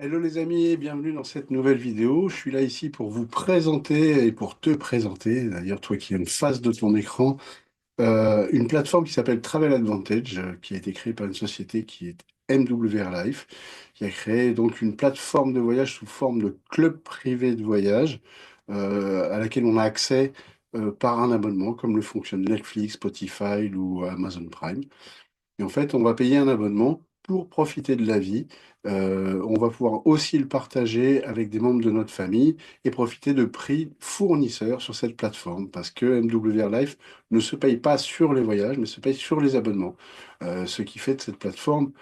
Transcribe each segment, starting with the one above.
Hello les amis, bienvenue dans cette nouvelle vidéo. Je suis là ici pour vous présenter et pour te présenter, d'ailleurs toi qui es en face de ton écran, une plateforme qui s'appelle Travel Advantage, qui a été créée par une société qui est MWR Life, qui a créé donc une plateforme de voyage sous forme de club privé de voyage, à laquelle on a accès par un abonnement, comme le fonctionne Netflix, Spotify ou Amazon Prime. Et en fait, on va payer un abonnement pour profiter de la vie. On va pouvoir aussi le partager avec des membres de notre famille et profiter de prix fournisseurs sur cette plateforme parce que MWR Life ne se paye pas sur les voyages, mais se paye sur les abonnements. Ce qui fait de cette plateforme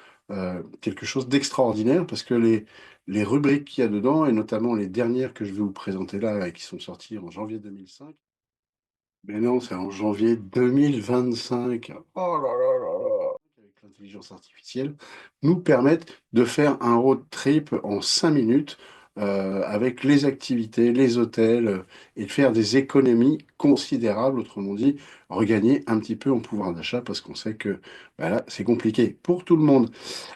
quelque chose d'extraordinaire parce que les rubriques qu'il y a dedans, et notamment les dernières que je vais vous présenter là et qui sont sorties en janvier 2005, mais non, c'est en janvier 2025. Oh là là là là. Avec l'intelligence artificielle, nous permettent de faire un road trip en 5 minutes avec les activités, les hôtels et de faire des économies considérables. Autrement dit, regagner un petit peu en pouvoir d'achat parce qu'on sait que bah là, c'est compliqué pour tout le monde.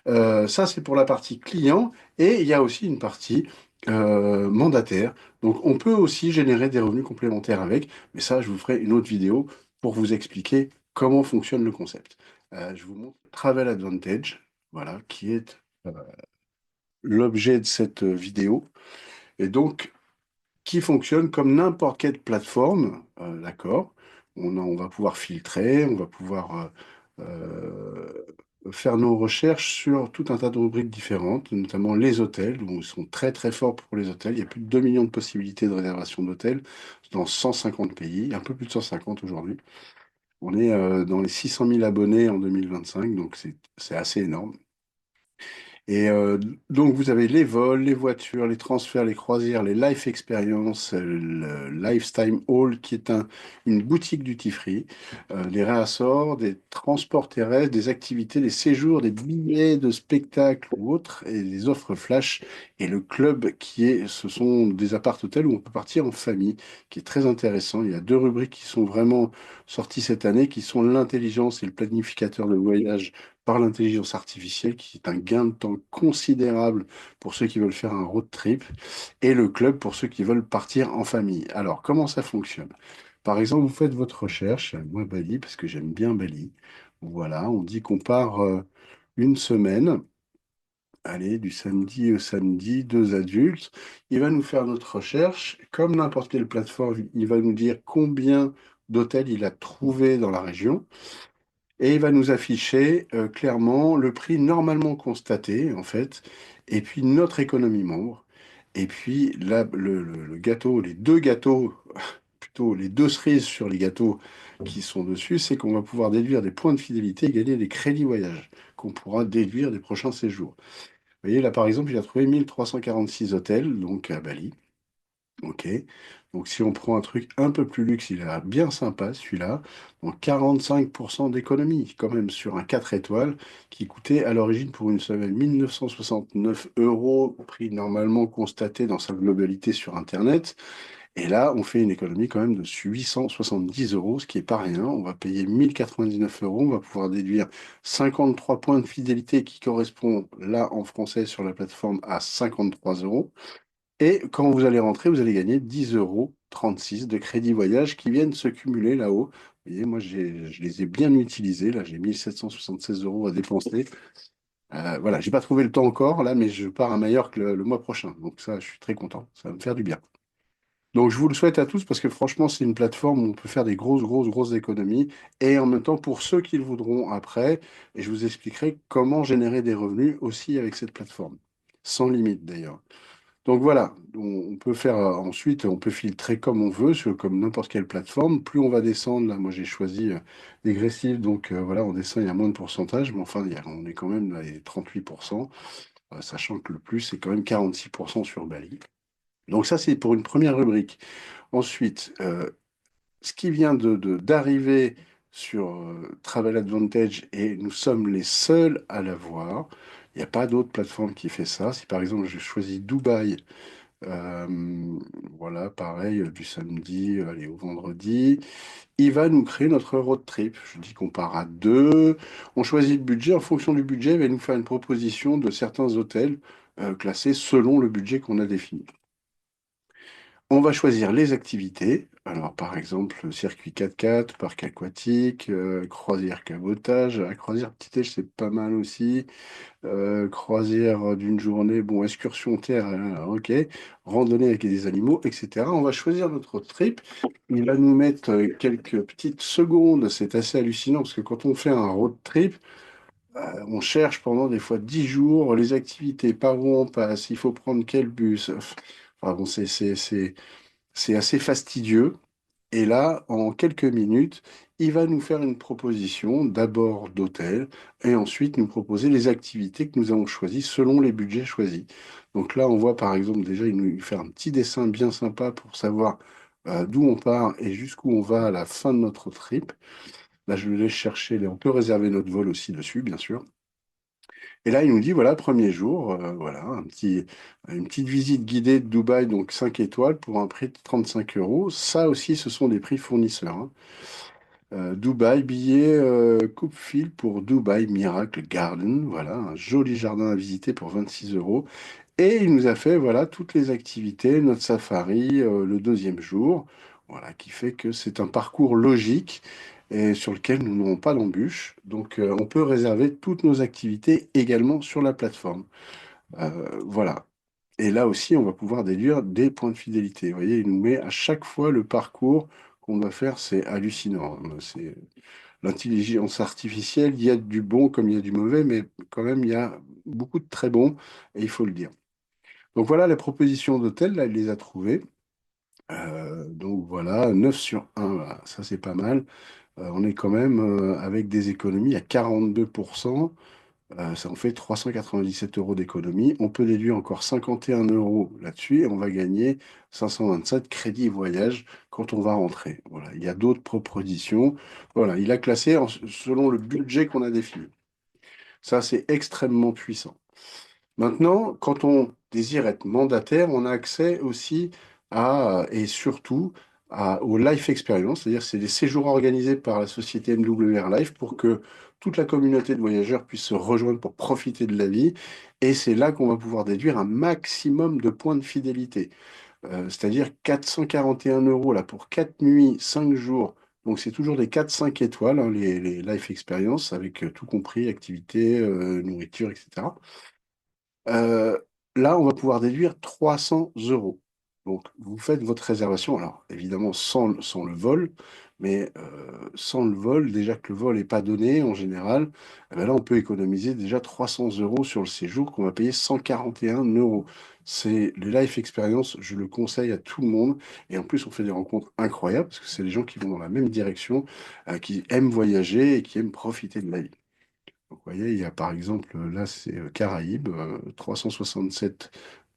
Ça, c'est pour la partie client. Et il y a aussi une partie mandataire. Donc, on peut aussi générer des revenus complémentaires avec. Mais ça, je vous ferai une autre vidéo pour vous expliquer comment fonctionne le concept. Je vous montre Travel Advantage, voilà, qui est l'objet de cette vidéo. Et donc, qui fonctionne comme n'importe quelle plateforme, d'accord? On va pouvoir filtrer, on va pouvoir faire nos recherches sur tout un tas de rubriques différentes, notamment les hôtels, où ils sont très très forts pour les hôtels. Il y a plus de 2 millions de possibilités de réservation d'hôtels dans 150 pays, un peu plus de 150 aujourd'hui. On est dans les 600 000 abonnés en 2025, donc c'est assez énorme. Et donc, vous avez les vols, les voitures, les transferts, les croisières, les life experience, le Lifetime Hall, qui est une boutique duty-free, des réassorts, des transports terrestres, des activités, des séjours, des billets de spectacles ou autres, et des offres flash, et le club ce sont des appart-hôtels où on peut partir en famille, qui est très intéressant. Il y a deux rubriques qui sont vraiment sorties cette année, qui sont l'intelligence et le planificateur de voyage par l'intelligence artificielle, qui est un gain de temps considérable pour ceux qui veulent faire un road trip, et le club pour ceux qui veulent partir en famille. Alors, comment ça fonctionne? Par exemple, vous faites votre recherche, moi Bali, parce que j'aime bien Bali. Voilà, on dit qu'on part une semaine, allez, du samedi au samedi, deux adultes. Il va nous faire notre recherche. Comme n'importe quelle plateforme, il va nous dire combien d'hôtels il a trouvé dans la région. Et il va nous afficher clairement le prix normalement constaté, en fait, et puis notre économie membre. Et puis là, le gâteau, les deux gâteaux, plutôt les deux cerises sur les gâteaux qui sont dessus, c'est qu'on va pouvoir déduire des points de fidélité et gagner des crédits voyage qu'on pourra déduire des prochains séjours. Vous voyez, là, par exemple, il a trouvé 1346 hôtels, donc à Bali. Ok. Donc si on prend un truc un peu plus luxe, il a bien sympa celui-là. Donc 45% d'économie quand même sur un 4 étoiles qui coûtait à l'origine pour une semaine 1969 euros, prix normalement constaté dans sa globalité sur Internet. Et là, on fait une économie quand même de 870 euros, ce qui est pas rien. On va payer 1099 euros, on va pouvoir déduire 53 points de fidélité qui correspond là en français sur la plateforme à 53 euros. Et quand vous allez rentrer, vous allez gagner 10,36 € de crédit voyage qui viennent se cumuler là-haut. Vous voyez, moi, je les ai bien utilisés. Là, j'ai 1776 euros à dépenser. Voilà, j'ai pas trouvé le temps encore, là, mais je pars à Majorque le mois prochain. Donc ça, je suis très content. Ça va me faire du bien. Donc je vous le souhaite à tous parce que franchement, c'est une plateforme où on peut faire des grosses, grosses, grosses économies. Et en même temps, pour ceux qui le voudront après, et je vous expliquerai comment générer des revenus aussi avec cette plateforme. Sans limite d'ailleurs. Donc voilà, on peut faire ensuite, on peut filtrer comme on veut, comme n'importe quelle plateforme. Plus on va descendre, là, moi j'ai choisi dégressif, donc voilà, on descend, il y a moins de pourcentage, mais enfin, on est quand même à les 38%, sachant que le plus, c'est quand même 46% sur Bali. Donc ça, c'est pour une première rubrique. Ensuite, ce qui vient d'arriver sur Travel Advantage, et nous sommes les seuls à l'avoir, il n'y a pas d'autre plateforme qui fait ça. Si par exemple je choisis Dubaï, voilà, pareil, du samedi, allez, au vendredi. Il va nous créer notre road trip. Je dis qu'on part à deux. On choisit le budget. En fonction du budget, il va nous faire une proposition de certains hôtels. classés selon le budget qu'on a défini. On va choisir les activités. Alors, par exemple, circuit 4x4, parc aquatique, croisière cabotage. La croisière petit-déj, c'est pas mal aussi. Croisière d'une journée, bon, excursion terre, ok. Randonnée avec des animaux, etc. On va choisir notre trip. Il va nous mettre quelques petites secondes. C'est assez hallucinant parce que quand on fait un road trip, on cherche pendant des fois 10 jours les activités, par où on passe, il faut prendre quel bus. Enfin bon, c'est assez fastidieux. Et là, en quelques minutes, il va nous faire une proposition d'abord d'hôtel et ensuite nous proposer les activités que nous avons choisies selon les budgets choisis. Donc là, on voit par exemple déjà, il nous fait un petit dessin bien sympa pour savoir d'où on part et jusqu'où on va à la fin de notre trip. Là, je le laisse chercher. On peut réserver notre vol aussi dessus, bien sûr. Et là, il nous dit, voilà, premier jour, voilà, une petite visite guidée de Dubaï, donc 5 étoiles pour un prix de 35 euros. Ça aussi, ce sont des prix fournisseurs, hein. Dubaï, billet coupe-fil pour Dubaï Miracle Garden, voilà, un joli jardin à visiter pour 26 euros. Et il nous a fait, voilà, toutes les activités, notre safari, le deuxième jour, voilà, qui fait que c'est un parcours logique et sur lequel nous n'aurons pas d'embûches. Donc, on peut réserver toutes nos activités également sur la plateforme. Voilà. Et là aussi, on va pouvoir déduire des points de fidélité. Vous voyez, il nous met à chaque fois le parcours qu'on doit faire. C'est hallucinant. C'est l'intelligence artificielle. Il y a du bon comme il y a du mauvais, mais quand même, il y a beaucoup de très bons, et il faut le dire. Donc voilà, les propositions d'hôtel, là, il les a trouvées. Donc voilà, 9 sur 1, voilà, ça c'est pas mal. On est quand même avec des économies à 42%. Ça en fait 397 euros d'économie. On peut déduire encore 51 euros là-dessus et on va gagner 527 crédits voyage quand on va rentrer. Voilà, il y a d'autres propositions. Voilà, il a classé selon le budget qu'on a défini. Ça, c'est extrêmement puissant. Maintenant, quand on désire être mandataire, on a accès aussi à, et surtout, au Life Experience, c'est-à-dire c'est des séjours organisés par la société MWR Life pour que toute la communauté de voyageurs puisse se rejoindre pour profiter de la vie. Et c'est là qu'on va pouvoir déduire un maximum de points de fidélité. C'est-à-dire 441 euros là, pour 4 nuits, 5 jours. Donc c'est toujours des 4-5 étoiles, hein, les Life Experience, avec tout compris, activité, nourriture, etc. Euh, Là, on va pouvoir déduire 300 euros. Donc, vous faites votre réservation, alors évidemment sans le vol, mais sans le vol, déjà que le vol n'est pas donné en général, eh ben là, on peut économiser déjà 300 euros sur le séjour qu'on va payer 141 euros. C'est le Life Experience, je le conseille à tout le monde. Et en plus, on fait des rencontres incroyables parce que c'est des gens qui vont dans la même direction, qui aiment voyager et qui aiment profiter de la vie. Donc, vous voyez, il y a par exemple, là, c'est Caraïbes, 367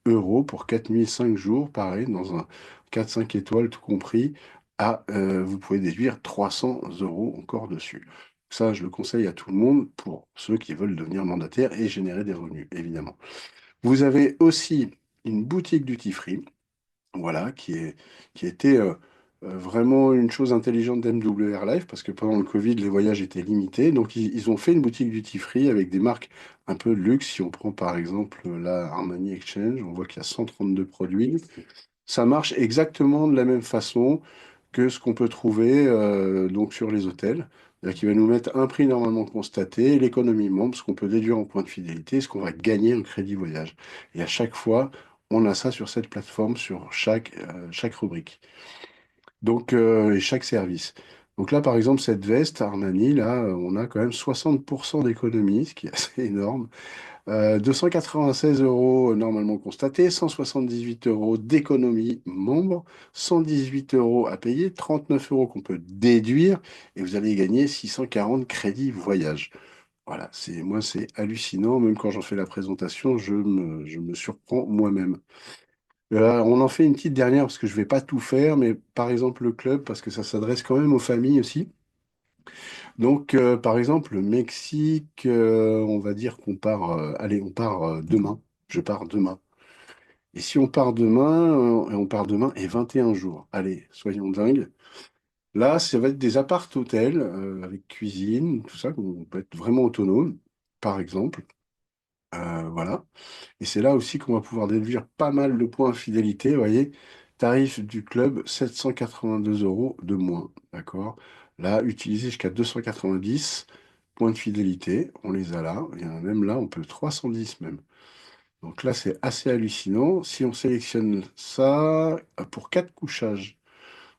euros pour 4 nuits, 5 jours, pareil, dans un 4-5 étoiles, tout compris. Ah, vous pouvez déduire 300 euros encore dessus. Ça, je le conseille à tout le monde pour ceux qui veulent devenir mandataires et générer des revenus, évidemment. Vous avez aussi une boutique duty-free. Voilà, qui était vraiment une chose intelligente d'MWR Life, parce que pendant le Covid, les voyages étaient limités. Donc, ils ont fait une boutique duty-free avec des marques un peu de luxe. Si on prend par exemple la Armani Exchange, on voit qu'il y a 132 produits. Ça marche exactement de la même façon que ce qu'on peut trouver donc sur les hôtels. C'est-à-dire qu'il va nous mettre un prix normalement constaté, l'économie membre, ce qu'on peut déduire en points de fidélité, ce qu'on va gagner en crédit voyage. Et à chaque fois, on a ça sur cette plateforme, sur chaque rubrique. Donc, et chaque service. Donc là, par exemple, cette veste Armani, là, on a quand même 60% d'économie, ce qui est assez énorme. 296 euros normalement constatés, 178 euros d'économie membre, 118 euros à payer, 39 euros qu'on peut déduire, et vous allez gagner 640 crédits voyage. Voilà, moi, c'est hallucinant. Même quand j'en fais la présentation, je me surprends moi-même. On en fait une petite dernière parce que je vais pas tout faire, mais par exemple le club, parce que ça s'adresse quand même aux familles aussi. Donc, par exemple, le Mexique, on va dire qu'on part, allez, on part demain. Je pars demain. Et si on part demain, et on part demain et 21 jours. Allez, soyons dingues. Là, ça va être des appart-hôtels avec cuisine, tout ça, on peut être vraiment autonome, par exemple. Voilà. Et c'est là aussi qu'on va pouvoir déduire pas mal de points fidélité. Vous voyez, tarif du club, 782 euros de moins. D'accord? Là, utiliser jusqu'à 290 points de fidélité. On les a là. Il y en a même là, on peut 310 même. Donc là, c'est assez hallucinant. Si on sélectionne ça pour 4 couchages,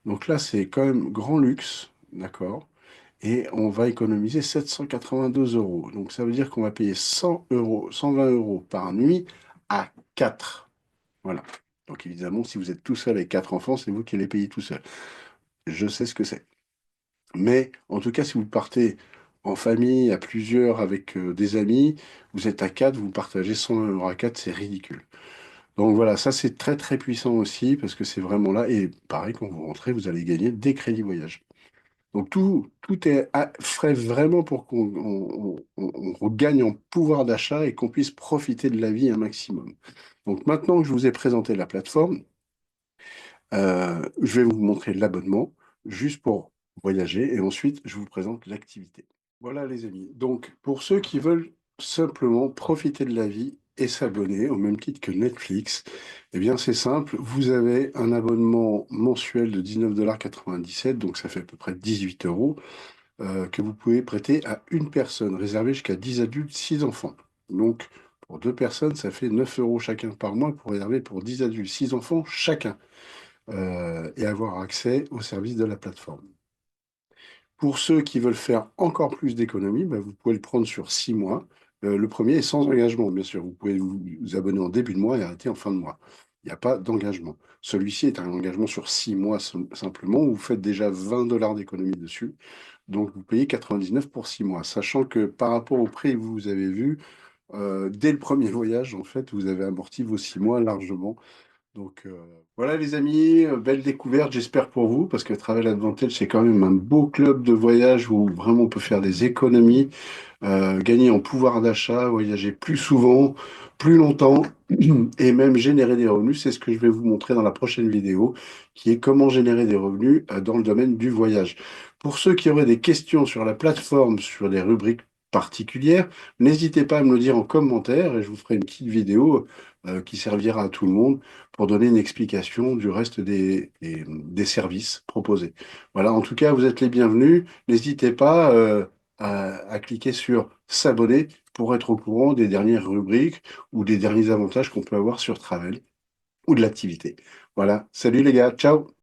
donc là, c'est quand même grand luxe. D'accord? Et on va économiser 782 euros. Donc ça veut dire qu'on va payer 100 euros, 120 euros par nuit à 4. Voilà. Donc évidemment, si vous êtes tout seul avec 4 enfants, c'est vous qui les payez tout seul. Je sais ce que c'est. Mais en tout cas, si vous partez en famille, à plusieurs, avec des amis, vous êtes à 4, vous partagez 120 euros à 4, c'est ridicule. Donc voilà, ça c'est très très puissant aussi parce que c'est vraiment là. Et pareil, quand vous rentrez, vous allez gagner des crédits voyage. Donc tout est frais vraiment pour qu'on regagne en pouvoir d'achat et qu'on puisse profiter de la vie un maximum. Donc maintenant que je vous ai présenté la plateforme, je vais vous montrer l'abonnement juste pour voyager et ensuite je vous présente l'activité. Voilà les amis. Donc pour ceux qui veulent simplement profiter de la vie et s'abonner au même titre que Netflix, eh bien c'est simple, vous avez un abonnement mensuel de 19,97 $, donc ça fait à peu près 18 euros. Que vous pouvez prêter à une personne, réservé jusqu'à 10 adultes, 6 enfants. Donc, pour deux personnes, ça fait 9 euros chacun par mois pour réserver pour 10 adultes, 6 enfants chacun, et avoir accès au service de la plateforme. Pour ceux qui veulent faire encore plus d'économies, bah, vous pouvez le prendre sur 6 mois. Le premier est sans engagement, bien sûr. Vous pouvez vous abonner en début de mois et arrêter en fin de mois. Il n'y a pas d'engagement. Celui-ci est un engagement sur 6 mois simplement, où vous faites déjà 20 $ d'économie dessus. Donc, vous payez 99 pour 6 mois, sachant que par rapport au prix que vous avez vu, dès le premier voyage, en fait, vous avez amorti vos 6 mois largement. Donc, voilà les amis, belle découverte, j'espère pour vous, parce que Travel Advantage, c'est quand même un beau club de voyage où vraiment on peut faire des économies, gagner en pouvoir d'achat, voyager plus souvent, plus longtemps et même générer des revenus. C'est ce que je vais vous montrer dans la prochaine vidéo, qui est comment générer des revenus dans le domaine du voyage. Pour ceux qui auraient des questions sur la plateforme, sur des rubriques particulières, n'hésitez pas à me le dire en commentaire et je vous ferai une petite vidéo qui servira à tout le monde pour donner une explication du reste des services proposés. Voilà, en tout cas, vous êtes les bienvenus. N'hésitez pas à cliquer sur s'abonner pour être au courant des dernières rubriques ou des derniers avantages qu'on peut avoir sur Travel ou de l'activité. Voilà, salut les gars, ciao!